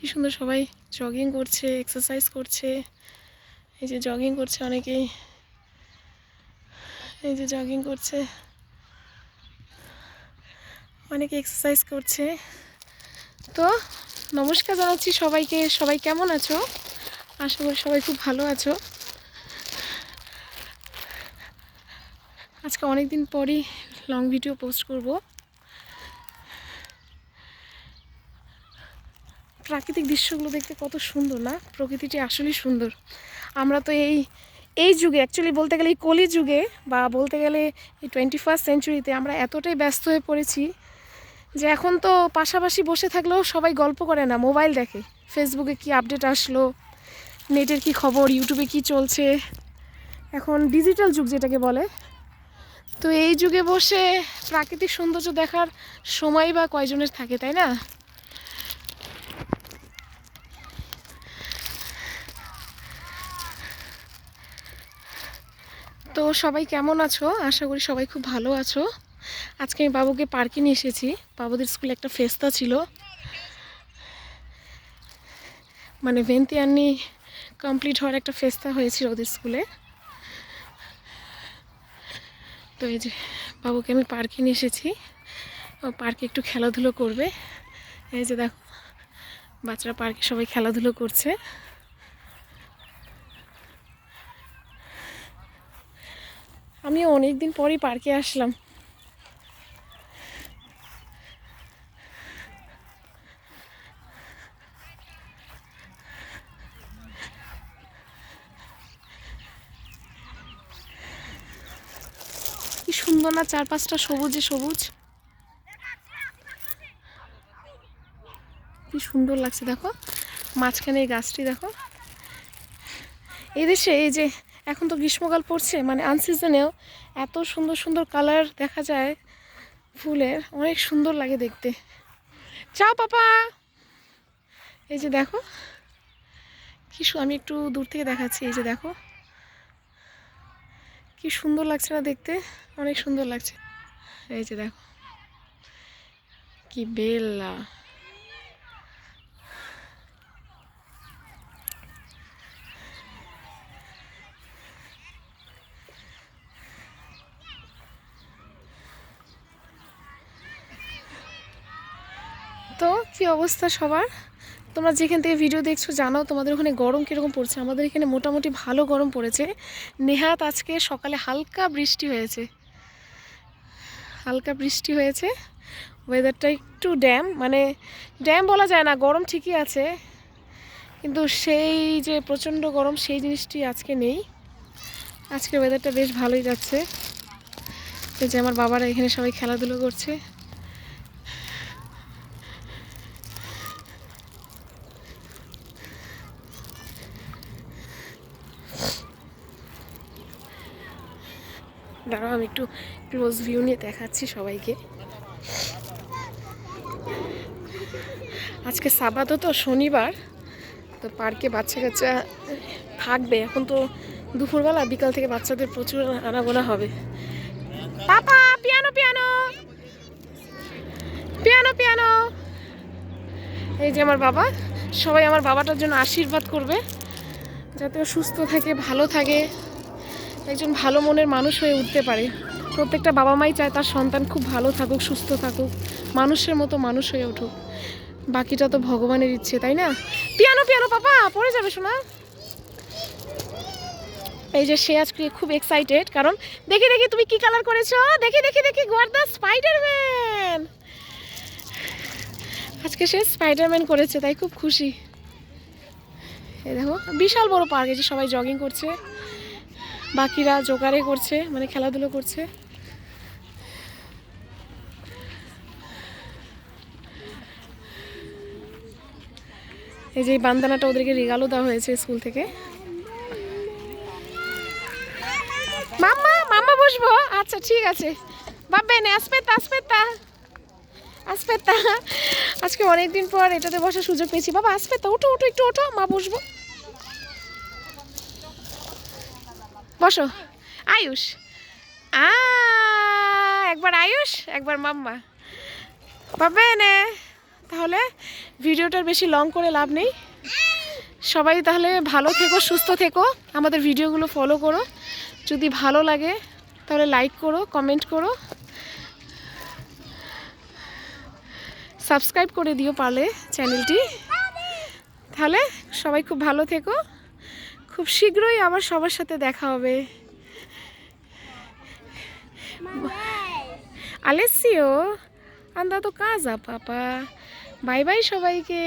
কি সুন্দর সবাই জগিং করছে, এক্সারসাইজ করছে। এই যে জগিং করছে অনেকেই, এই যে জগিং করছে, অনেকে এক্সারসাইজ করছে। তো নমস্কার জানাচ্ছি সবাইকে। সবাই কেমন আছো? আশা করি সবাই খুব ভালো আছো। আজকে অনেক দিন পরই লং ভিডিও পোস্ট করব। প্রাকৃতিক দৃশ্যগুলো দেখতে কত সুন্দর না? প্রকৃতিটি আসলেই সুন্দর। আমরা তো এই যুগে, অ্যাকচুয়ালি বলতে গেলে এই কলি যুগে বা বলতে গেলে এই 21st সেঞ্চুরিতে আমরা এতটাই ব্যস্ত হয়ে পড়েছি যে এখন তো পাশাপাশি বসে থাকলেও সবাই গল্প করে না, মোবাইল দেখে। ফেসবুকে কি আপডেট আসলো, নেটের কি খবর, ইউটিউবে কি চলছে, এখন ডিজিটাল যুগ যেটাকে বলে। তো এই যুগে বসে প্রাকৃতিক সৌন্দর্য দেখার সময় বা কয়জনের থাকে, তাই না? তো সবাই কেমন আছো? আশা করি সবাই খুব ভালো আছো। আজকে আমি বাবুকে পার্কে নিয়ে এসেছি। বাবুদের স্কুলে একটা ফেস্তা ছিল, মানে ভেন্তিয়ানি কমপ্লিট হওয়ার একটা ফেস্তা হয়েছিল ওদের স্কুলে। তো এই যে বাবুকে আমি পার্কে নিয়ে এসেছি, ও পার্কে একটু খেলাধুলো করবে। এই যে দেখো বাচ্চারা পার্কে সবাই খেলাধুলো করছে। আমিও অনেক দিন পরই পার্কে আসলাম। কি সুন্দর না চারপাশটা সবুজে সবুজ, কি সুন্দর লাগছে। দেখো মাঝখানে এই গাছটি দেখো। এই দেশে এই যে এখন তো গ্রীষ্মকাল পড়ছে, মানে আনসিজনেও এত সুন্দর সুন্দর কালার দেখা যায় ফুলের, অনেক সুন্দর লাগে দেখতে। চাও পাপা। এই যে দেখো কি আমি একটু দূর থেকে দেখাচ্ছি। এই যে দেখো কি সুন্দর লাগছে না দেখতে, অনেক সুন্দর লাগছে। এই যে দেখো কি বেলা। তো কি অবস্থা সবার? তোমরা যেখান থেকে ভিডিও দেখছো জানাও তোমাদের ওখানে গরম কীরকম পড়ছে। আমাদের এখানে মোটামুটি ভালো গরম পড়েছে। নেহাত আজকে সকালে হালকা বৃষ্টি হয়েছে, হালকা বৃষ্টি হয়েছে। ওয়েদারটা একটু মানে ড্যাম বলা যায় না, গরম ঠিকই আছে, কিন্তু সেই যে প্রচণ্ড গরম সেই জিনিসটি আজকে নেই। আজকে ওয়েদারটা বেশ ভালোই যাচ্ছে। এই যে আমার বাবারা এখানে সবাই খেলাধুলো করছে। দাঁড়াও আমি একটু ক্লোজ ভিউ নিয়ে দেখাচ্ছি সবাইকে। আজকে সাবাতো তো শনিবার, তো পার্কে বাচ্চা কাচ্চা থাকবে। এখন তো দুপুরবেলা, বিকাল থেকে বাচ্চাদের প্রচুর আনাগোনা হবে। পাপা পিয়ানো পিয়ানো পিয়ানো পিয়ানো। এই যে আমার বাবা, সবাই আমার বাবাটার জন্য আশীর্বাদ করবে যাতে ও সুস্থ থাকে, ভালো থাকে, একজন ভালো মনের মানুষ হয়ে উঠতে পারে। প্রত্যেকটা বাবা মাই চায় তার সন্তান খুব ভালো থাকুক, সুস্থ থাকুক, মানুষের মতো মানুষ হয়ে উঠুক। বাকিটা তো ভগবানের ইচ্ছে, তাই না? পিয়ানো পিয়ানো পাপা পড়ে যাবে শোনা। এই যে সে আজকে খুব এক্সাইটেড, কারণ দেখি দেখি তুমি কি কালার করেছো, দেখি দেখি দেখি গোয়ার্দা স্পাইডারম্যান। আজকে সে স্পাইডারম্যান করেছে, তাই খুব খুশি। এই দেখো বিশাল বড় পার্ক, এই যে সবাই জগিং করছে, বাকিরা জোগাড়ে করছে, মানে খেলাধুলো করছে। এই যে বান্দানাটা ওদেরকে রেগালও দেওয়া হয়েছে স্কুল থেকে। মাম্মা মাম্মা বসবো, আচ্ছা ঠিক আছে। বাব্বেনে আসপেতা আসপেতা আসপেতা। আজকে অনেকদিন পর এটাতে বসার সুযোগ পেয়েছি। বাবা আসপেতা উঠো উঠো, একটু ওঠো, মা বসবো। বসো আয়ুষ। একবার আয়ুষ একবার মাম্মা। বাব্বেনে তাহলে ভিডিওটার বেশি লং করে লাভ নেই। সবাই তাহলে ভালো থেকো, সুস্থ থেকো, আমাদের ভিডিওগুলো ফলো করো। যদি ভালো লাগে তাহলে লাইক করো, কমেন্ট করো, সাবস্ক্রাইব করে দিও পারলে চ্যানেলটি। তাহলে সবাই খুব ভালো থেকো, খুব শীঘ্রই আবার সবার সাথে দেখা হবে। Alessio, andato a casa papà, bye bye সবাইকে।